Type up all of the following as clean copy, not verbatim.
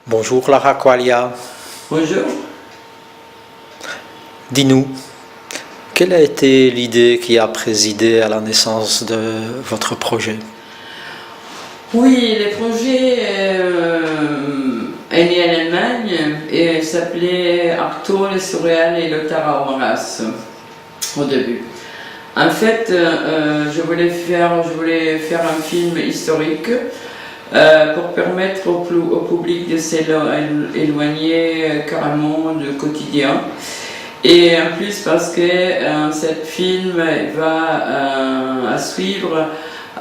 Bonjour Lara Qualia, Bonjour. dis-nous, quelle a été l'idée qui a présidé à la naissance de votre projet? Oui, le projet est né en Allemagne et s'appelait Artaud, le Surréal et le Tarahumara au début. En fait, je voulais faire un film historique pour permettre au public de s'éloigner carrément du quotidien. Et en plus parce que ce film va à suivre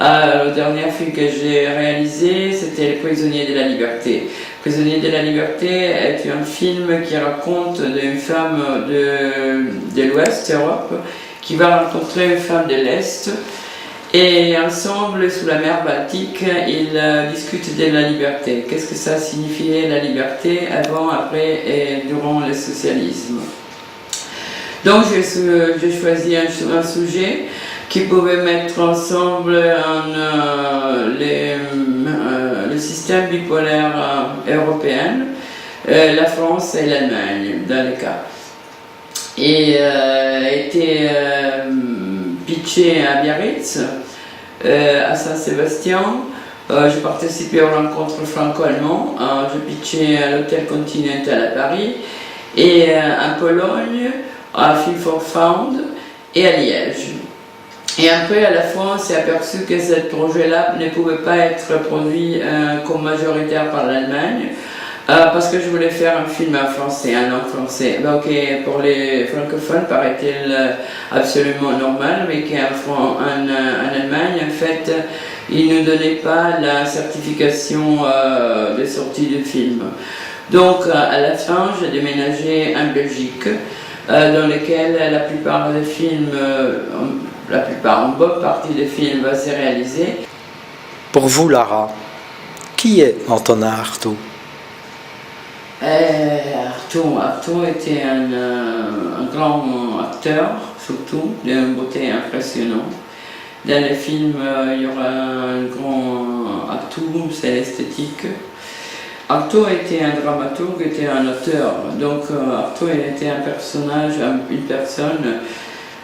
le dernier film que j'ai réalisé, c'était Les Prisonniers de la Liberté. Prisonniers de la Liberté est un film qui raconte d'une femme de l'Ouest Europe qui va rencontrer une femme de l'Est. Et ensemble, sous la mer Baltique, ils discutent de la liberté. Qu'est-ce que ça signifiait la liberté avant, après et durant le socialisme? Donc j'ai choisi un sujet qui pouvait mettre ensemble le système bipolaire européen, la France et l'Allemagne dans le cas. Et était pitché à Biarritz, à Saint-Sébastien. J'ai participé aux rencontres franco-allemandes. J'ai pitché à l'Hôtel Continental à Paris et en Pologne, à Film for Found et à Liège. Et après, à la fin, on s'est aperçu que ce projet-là ne pouvait pas être produit comme majoritaire par l'Allemagne, parce que je voulais faire un film en français, en langue française. Donc, pour les francophones, paraît-il absolument normal, mais qu'en Allemagne, en fait, ils ne donnaient pas la certification de sortie du film. Donc, à la fin, j'ai déménagé en Belgique, dans lequel la plupart des films, une bonne partie des films va se réaliser. Pour vous Lara, qui est Antonin Artaud? Artaud était un grand acteur, surtout, d'une beauté impressionnante. Dans les films, il y aura un grand atout, c'est l'esthétique. Artaud était un dramaturge, était un auteur. Donc Artaud était un personnage, une personne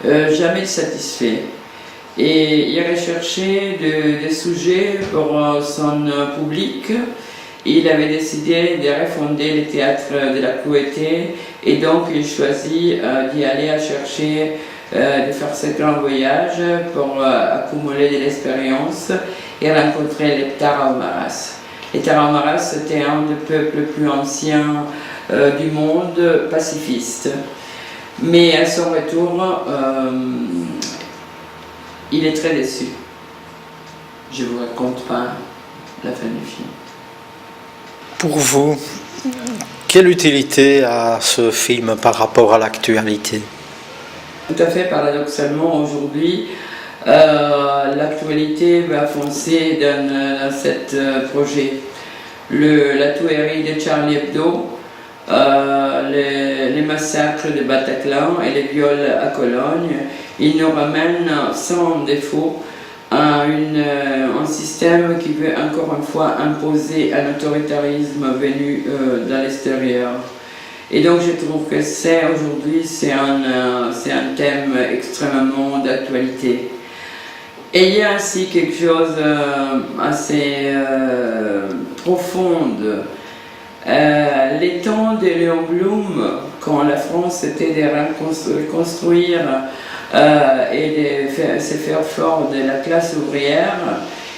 jamais satisfait. Et il recherchait des sujets pour son public. Il avait décidé de refonder le théâtre de la cruauté et donc il choisit d'y aller à chercher, de faire ce grand voyage pour accumuler de l'expérience et rencontrer les Tarahumaras. Les Tarahumaras, c'était un des peuples les plus anciens du monde, pacifiste. Mais à son retour, il est très déçu. Je ne vous raconte pas la fin du film. Pour vous, quelle utilité a ce film par rapport à l'actualité? Tout à fait paradoxalement, aujourd'hui, l'actualité va foncer dans ce projet. La tuerie de Charlie Hebdo, les massacres de Bataclan et les viols à Cologne, ils nous ramènent sans défaut à un système qui veut encore une fois imposer un autoritarisme venu de l'extérieur. Et donc je trouve que aujourd'hui c'est un thème extrêmement d'actualité. Et il y a ainsi quelque chose assez profond. Les temps de Léon Blum, quand la France était de reconstruire et de se faire fort de la classe ouvrière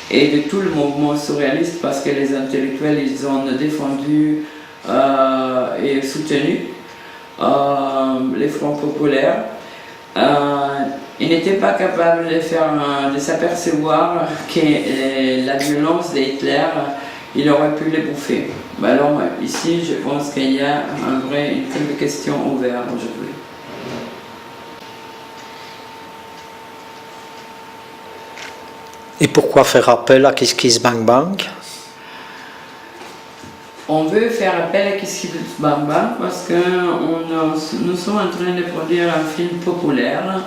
et de tout le mouvement surréaliste, parce que les intellectuels ils ont défendu et soutenu les fronts populaires. Ils n'étaient pas capables de s'apercevoir que la violence d'Hitler, il aurait pu les bouffer. Alors ici, je pense qu'il y a une vraie question ouverte aujourd'hui. Et pourquoi faire appel à Kiss Kiss Bang Bang? On veut faire appel à Kiss Kiss Bang Bang parce que nous sommes en train de produire un film populaire,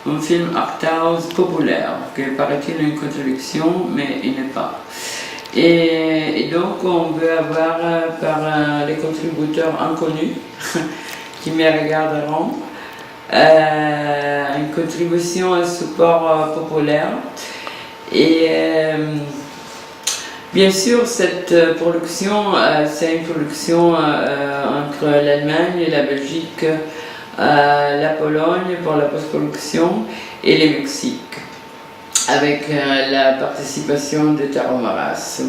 un film art house populaire, qui paraît-il une contradiction, mais il n'est pas. Et donc on veut avoir par les contributeurs inconnus qui me regarderont une contribution à support populaire. Et bien sûr, cette production, c'est une production entre l'Allemagne et la Belgique, la Pologne pour la post-production et le Mexique, avec la participation de Taro Maras.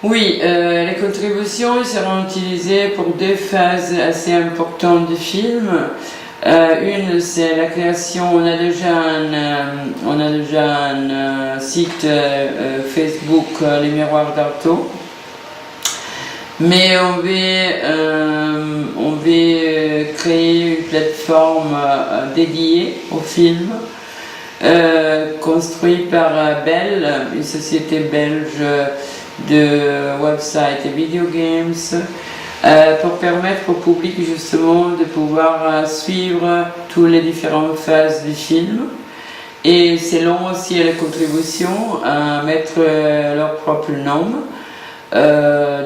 Oui, les contributions seront utilisées pour deux phases assez importantes du film. Une, c'est la création. On a déjà un site Facebook, Les Miroirs d'Artaud, mais on veut créer une plateforme dédiée au film, construite par Bell, une société belge de websites et video games, pour permettre au public justement de pouvoir suivre toutes les différentes phases du film, et selon aussi les contributions mettre leur propre nom,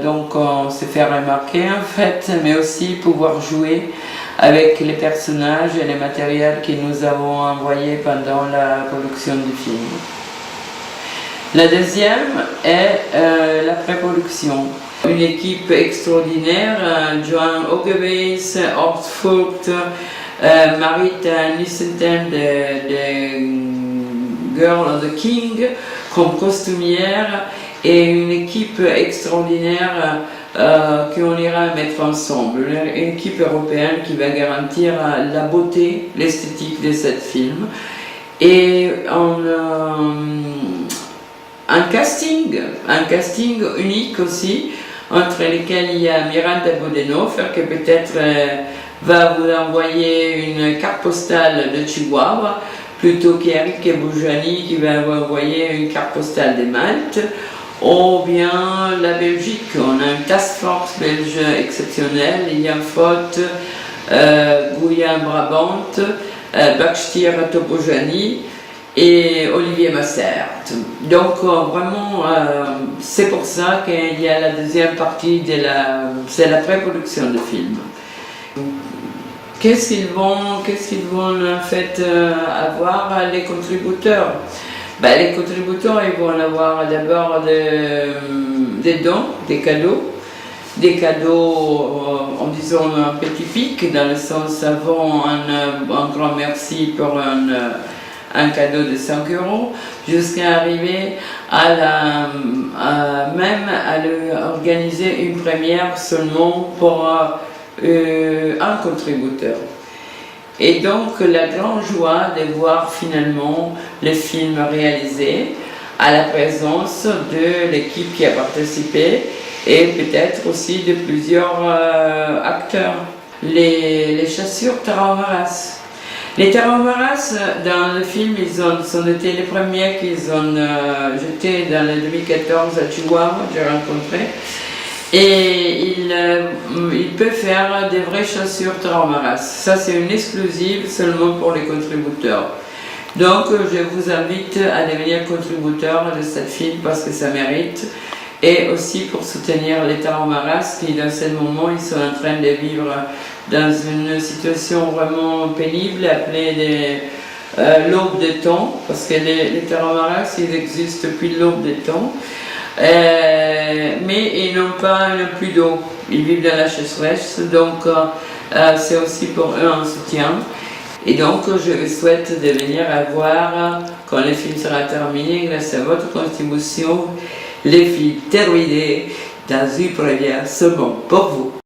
donc on se fait remarquer en fait, mais aussi pouvoir jouer avec les personnages et les matériels que nous avons envoyés pendant la production du film. La deuxième est la pré-production. Une équipe extraordinaire, Joan Ogewees, Horst Vogt, Marita Nissenten de Girl of the King comme costumière, et une équipe extraordinaire qu'on ira mettre ensemble, une équipe européenne qui va garantir la beauté, l'esthétique de ce film, et un casting unique aussi, entre lesquels il y a Miranda Bodenhofer qui peut-être va vous envoyer une carte postale de Chihuahua, plutôt qu'Eric Boujani qui va vous envoyer une carte postale de Malte, ou bien la Belgique. On a une task force belge exceptionnelle, Yann Fott, Gouyan Brabant, Bakstir Topojani et Olivier Massert. Donc vraiment, c'est pour ça qu'il y a la deuxième partie c'est la pré-production du film. Qu'est-ce qu'ils vont en fait avoir les contributeurs? Les contributeurs, ils vont avoir d'abord des dons, des cadeaux, en disant un petit pic, dans le sens avant un grand merci pour un cadeau de 5 €, jusqu'à arriver même à organiser une première seulement pour un contributeur. Et donc la grande joie de voir finalement le film réalisé à la présence de l'équipe qui a participé, et peut-être aussi de plusieurs acteurs. Les chaussures Taro Maras. Les Taro Maras, dans le film, ils ont été les premiers qu'ils ont jetés dans le 2014 à Chihuahua, j'ai rencontré. Et il peut faire des vraies chaussures Taro Maras. Ça, c'est une exclusive seulement pour les contributeurs. Donc, je vous invite à devenir contributeur de cette film parce que ça mérite. Et aussi pour soutenir les Taro Maras qui, dans ce moment, ils sont en train de vivre dans une situation vraiment pénible, appelée l'aube des temps, parce que les Taro Maras, ils existent depuis l'aube des temps. Mais ils n'ont plus d'eau, ils vivent dans la sécheresse, donc c'est aussi pour eux un soutien. Et donc je vous souhaite de venir voir, quand le film sera terminé, grâce à votre contribution, les films terminés dans une première seconde pour vous.